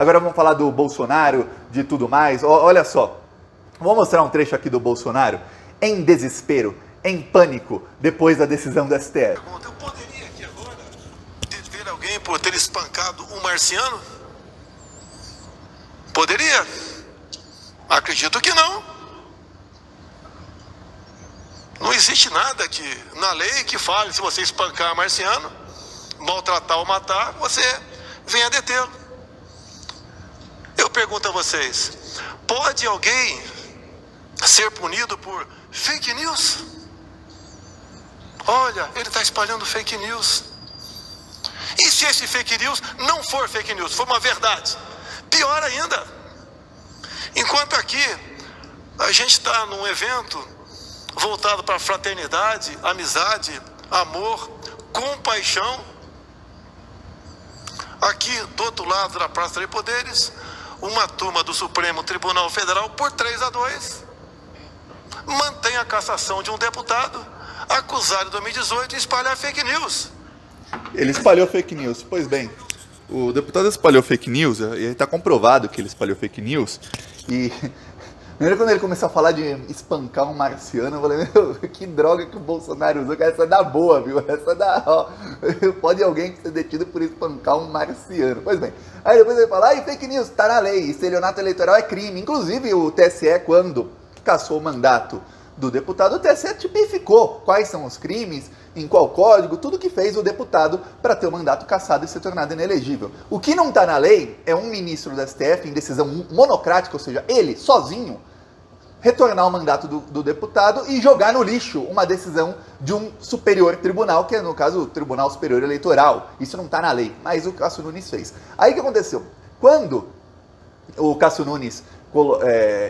Agora vamos falar do Bolsonaro, de tudo mais. Olha só, vou mostrar um trecho aqui do Bolsonaro em desespero, em pânico, depois da decisão do STF. Eu poderia aqui agora ver alguém por ter espancado um marciano? Poderia? Acredito que não. Não existe nada na lei que fale se você espancar marciano, maltratar ou matar, você venha detê-lo. Eu pergunto a vocês, pode alguém ser punido por fake news? Olha, ele está espalhando fake news. E se esse fake news não for fake news, for uma verdade? Pior ainda. Enquanto aqui a gente está num evento voltado para fraternidade, amizade, amor, compaixão, aqui do outro lado da Praça dos Poderes, uma turma do Supremo Tribunal Federal, por 3-2, mantém a cassação de um deputado acusado em 2018 de espalhar fake news. Ele espalhou fake news. Pois bem, o deputado espalhou fake news, e está comprovado que ele espalhou fake news. E primeiro, quando ele começou a falar de espancar um marciano, eu falei, meu, que droga que o Bolsonaro usou, que essa é da boa, viu? Essa é da... Ó, pode alguém ser detido por espancar um marciano. Pois bem, aí depois ele fala, fake news, tá na lei, estelionato eleitoral é crime. Inclusive o TSE, quando cassou o mandato do deputado, o TSE tipificou quais são os crimes, em qual código, tudo que fez o deputado para ter o mandato cassado e ser tornado inelegível. O que não está na lei é um ministro do STF, em decisão monocrática, ou seja, ele, sozinho, retornar o mandato do deputado e jogar no lixo uma decisão de um superior tribunal, que é, no caso, o Tribunal Superior Eleitoral. Isso não está na lei, mas o Cássio Nunes fez. Aí o que aconteceu? Quando o Cássio Nunes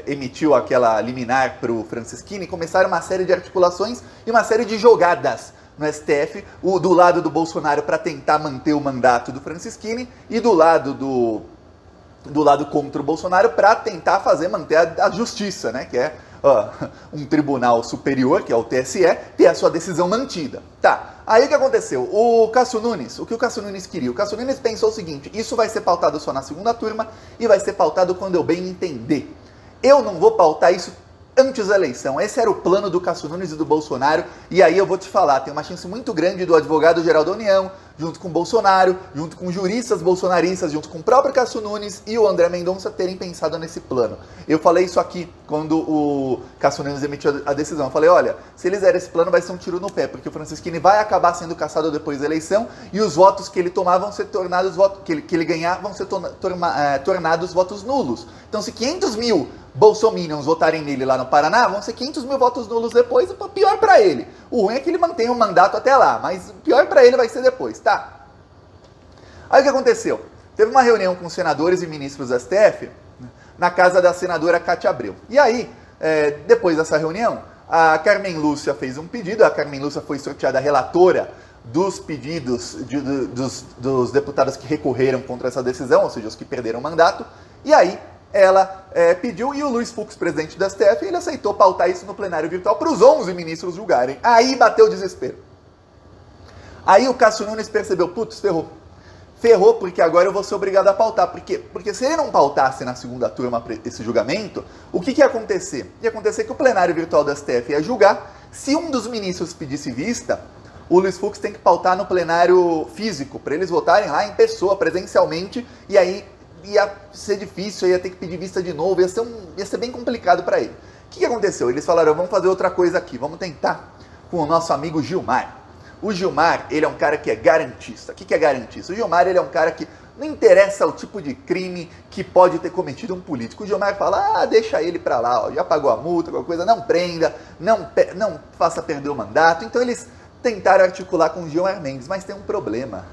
emitiu aquela liminar para o Francisquini, começaram uma série de articulações e uma série de jogadas no STF, do lado do Bolsonaro para tentar manter o mandato do Francisquini e do lado contra o Bolsonaro para tentar manter a justiça, né? Que é um tribunal superior, que é o TSE, ter a sua decisão mantida. Tá, aí o que aconteceu? O que o Cássio Nunes queria? O Cássio Nunes pensou o seguinte, isso vai ser pautado só na segunda turma e vai ser pautado quando eu bem entender. Eu não vou pautar isso antes da eleição. Esse era o plano do Cássio Nunes e do Bolsonaro, e aí eu vou te falar, tem uma chance muito grande do advogado-geral da União, junto com o Bolsonaro, junto com juristas bolsonaristas, junto com o próprio Cássio Nunes e o André Mendonça terem pensado nesse plano. Eu falei isso aqui quando o Cássio Nunes emitiu a decisão. Eu falei, olha, se eles derem esse plano vai ser um tiro no pé, porque o Francisquini vai acabar sendo cassado depois da eleição e os votos que ele tomar vão ser tornados, que ele ganhar vão ser tornados votos nulos. Então se 500 mil bolsominions votarem nele lá no Paraná, vão ser 500 mil votos nulos depois, pior para ele. O ruim é que ele mantém o mandato até lá, mas pior para ele vai ser depois, tá? Aí o que aconteceu? Teve uma reunião com senadores e ministros do STF na casa da senadora Cátia Abreu. E aí, depois dessa reunião, a Carmen Lúcia fez um pedido, a Carmen Lúcia foi sorteada relatora dos pedidos dos deputados que recorreram contra essa decisão, ou seja, os que perderam o mandato, e aí ela pediu, e o Luiz Fux, presidente do STF, ele aceitou pautar isso no plenário virtual para os 11 ministros julgarem. Aí bateu o desespero. Aí o Cássio Nunes percebeu, putz, ferrou. Ferrou porque agora eu vou ser obrigado a pautar. Porque se ele não pautasse na segunda turma esse julgamento, o que ia acontecer? Ia acontecer que o plenário virtual do STF ia julgar. Se um dos ministros pedisse vista, o Luiz Fux tem que pautar no plenário físico, para eles votarem lá em pessoa, presencialmente, e aí ia ser difícil, ia ter que pedir vista de novo, ia ser bem complicado para ele. O que aconteceu? Eles falaram, vamos fazer outra coisa aqui, vamos tentar com o nosso amigo Gilmar. O Gilmar, ele é um cara que é garantista. O que é garantista? O Gilmar, ele é um cara que não interessa o tipo de crime que pode ter cometido um político. O Gilmar fala, deixa ele para lá, ó, já pagou a multa, qualquer coisa, não prenda, não faça perder o mandato. Então eles tentaram articular com o Gilmar Mendes, mas tem um problema.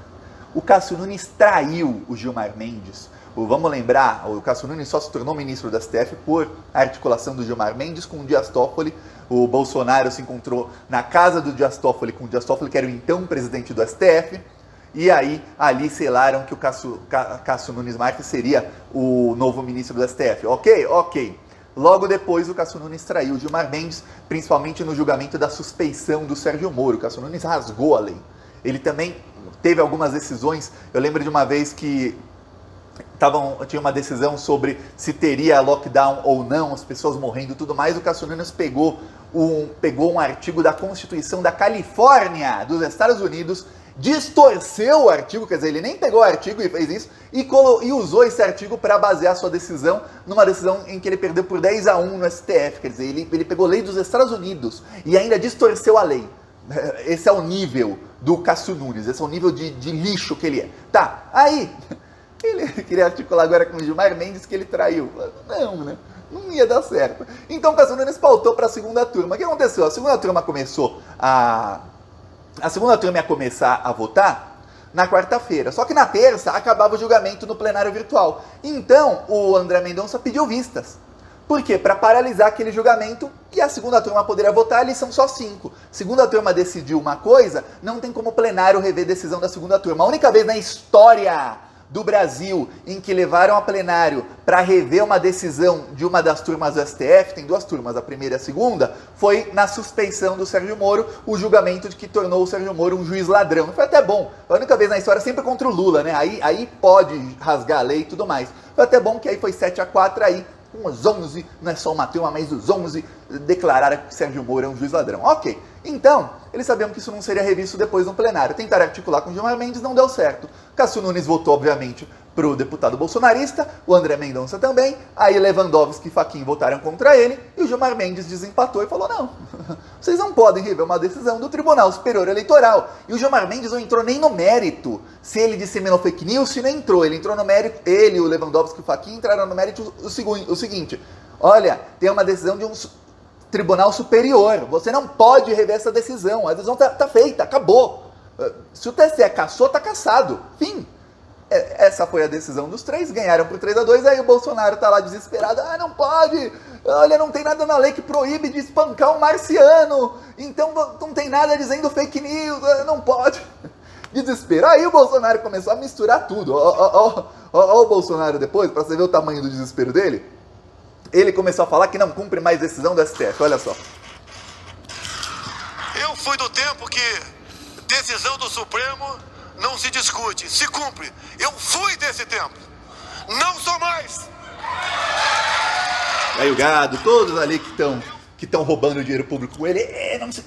O Cássio Nunes traiu o Gilmar Mendes. Vamos lembrar, o Cássio Nunes só se tornou ministro da STF por articulação do Gilmar Mendes com o Dias Toffoli. O Bolsonaro se encontrou na casa do Dias Toffoli com o Dias Toffoli, que era o então presidente do STF. E aí, ali selaram que o Cássio Nunes Marques seria o novo ministro do STF. Ok. Logo depois, o Cássio Nunes traiu o Gilmar Mendes, principalmente no julgamento da suspeição do Sérgio Moro. O Cássio Nunes rasgou a lei. Ele também teve algumas decisões. Eu lembro de uma vez que tinha uma decisão sobre se teria lockdown ou não, as pessoas morrendo e tudo mais, o Cássio Nunes pegou um artigo da Constituição da Califórnia, dos Estados Unidos, distorceu o artigo, quer dizer, ele nem pegou o artigo e fez isso, e usou esse artigo para basear sua decisão numa decisão em que ele perdeu por 10-1 no STF, quer dizer, ele pegou lei dos Estados Unidos e ainda distorceu a lei. Esse é o nível do Cássio Nunes, esse é o nível de lixo que ele é. Tá, aí, ele queria articular agora com o Gilmar Mendes que ele traiu. Não, né? Não ia dar certo. Então o Cássio Nunes pautou para a segunda turma. O que aconteceu? A segunda turma ia começar a votar na quarta-feira. Só que na terça acabava o julgamento no plenário virtual. Então o André Mendonça pediu vistas. Por quê? Para paralisar aquele julgamento e a segunda turma poderia votar, eles são só 5. Segunda turma decidiu uma coisa, não tem como o plenário rever decisão da segunda turma. A única vez na história do Brasil em que levaram a plenário para rever uma decisão de uma das turmas do STF, tem 2 turmas, a primeira e a segunda, foi na suspeição do Sérgio Moro, o julgamento de que tornou o Sérgio Moro um juiz ladrão. Foi até bom, foi a única vez na história, sempre contra o Lula, né? Aí pode rasgar a lei e tudo mais. Foi até bom que aí foi 7-4 aí, uns 11, não é só uma turma, mas os 11 declararam que Sérgio Moro é um juiz ladrão. Ok, então, eles sabiam que isso não seria revisto depois no plenário. Tentaram articular com o Gilmar Mendes, não deu certo. Cássio Nunes votou, obviamente, pro deputado bolsonarista, o André Mendonça também, aí Lewandowski e Fachin votaram contra ele, e o Gilmar Mendes desempatou e falou, não, vocês não podem rever uma decisão do Tribunal Superior Eleitoral. E o Gilmar Mendes não entrou nem no mérito, se ele disseminou fake news, se não entrou, ele entrou no mérito, ele, o Lewandowski e o Fachin entraram no mérito o seguinte, olha, tem uma decisão de um Tribunal Superior, você não pode rever essa decisão, a decisão tá feita, acabou. Se o TSE caçou, tá caçado, fim. Essa foi a decisão dos 3, ganharam por 3-2, aí o Bolsonaro tá lá desesperado, não pode, olha, não tem nada na lei que proíbe de espancar um marciano, então não tem nada dizendo fake news, não pode. Desespero. Aí o Bolsonaro começou a misturar tudo, ó o Bolsonaro depois, pra você ver o tamanho do desespero dele, ele começou a falar que não cumpre mais decisão do STF, olha só. Eu fui do tempo que decisão do Supremo não se discute, se cumpre. Eu fui desse tempo. Não sou mais. Aí o gado, todos ali que estão roubando dinheiro público com ele, não se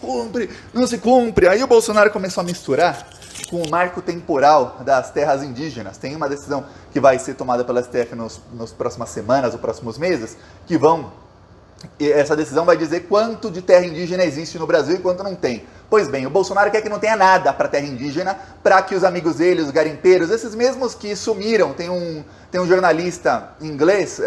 cumpre. Aí o Bolsonaro começou a misturar com o marco temporal das terras indígenas. Tem uma decisão que vai ser tomada pela STF nas próximas semanas ou próximos meses, e essa decisão vai dizer quanto de terra indígena existe no Brasil e quanto não tem. Pois bem, o Bolsonaro quer que não tenha nada para terra indígena, para que os amigos dele, os garimpeiros, esses mesmos que sumiram, tem um jornalista inglês,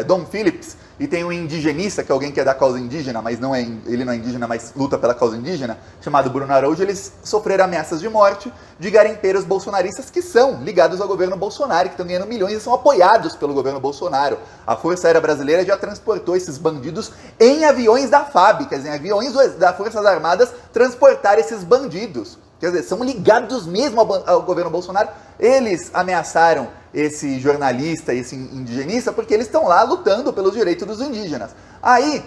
Dom Phillips, e tem um indigenista, que é alguém que é da causa indígena, mas ele não é indígena, mas luta pela causa indígena, chamado Bruno Araújo, eles sofreram ameaças de morte de garimpeiros bolsonaristas que são ligados ao governo Bolsonaro, que estão ganhando milhões e são apoiados pelo governo Bolsonaro. A Força Aérea Brasileira já transportou esses bandidos em aviões da FAB, quer dizer, em aviões das Forças Armadas transportar esses bandidos. Quer dizer, são ligados mesmo ao governo Bolsonaro. Eles ameaçaram esse jornalista, esse indigenista, porque eles estão lá lutando pelos direitos dos indígenas. Aí,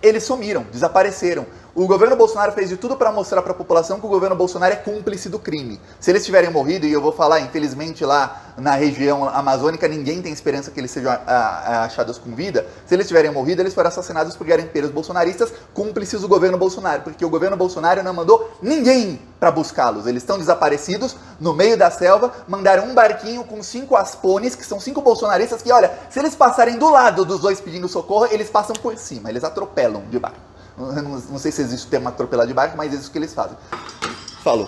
eles sumiram, desapareceram. O governo Bolsonaro fez de tudo para mostrar para a população que o governo Bolsonaro é cúmplice do crime. Se eles tiverem morrido, e eu vou falar, infelizmente, lá na região amazônica, ninguém tem esperança que eles sejam achados com vida. Se eles tiverem morrido, eles foram assassinados por garimpeiros bolsonaristas, cúmplices do governo Bolsonaro, porque o governo Bolsonaro não mandou ninguém para buscá-los. Eles estão desaparecidos no meio da selva, mandaram um barquinho com 5 aspones, que são 5 bolsonaristas, que, olha, se eles passarem do lado dos 2 pedindo socorro, eles passam por cima, eles atropelam de barco. Não sei se existe o termo atropelar de barco, mas é isso que eles fazem. Falou.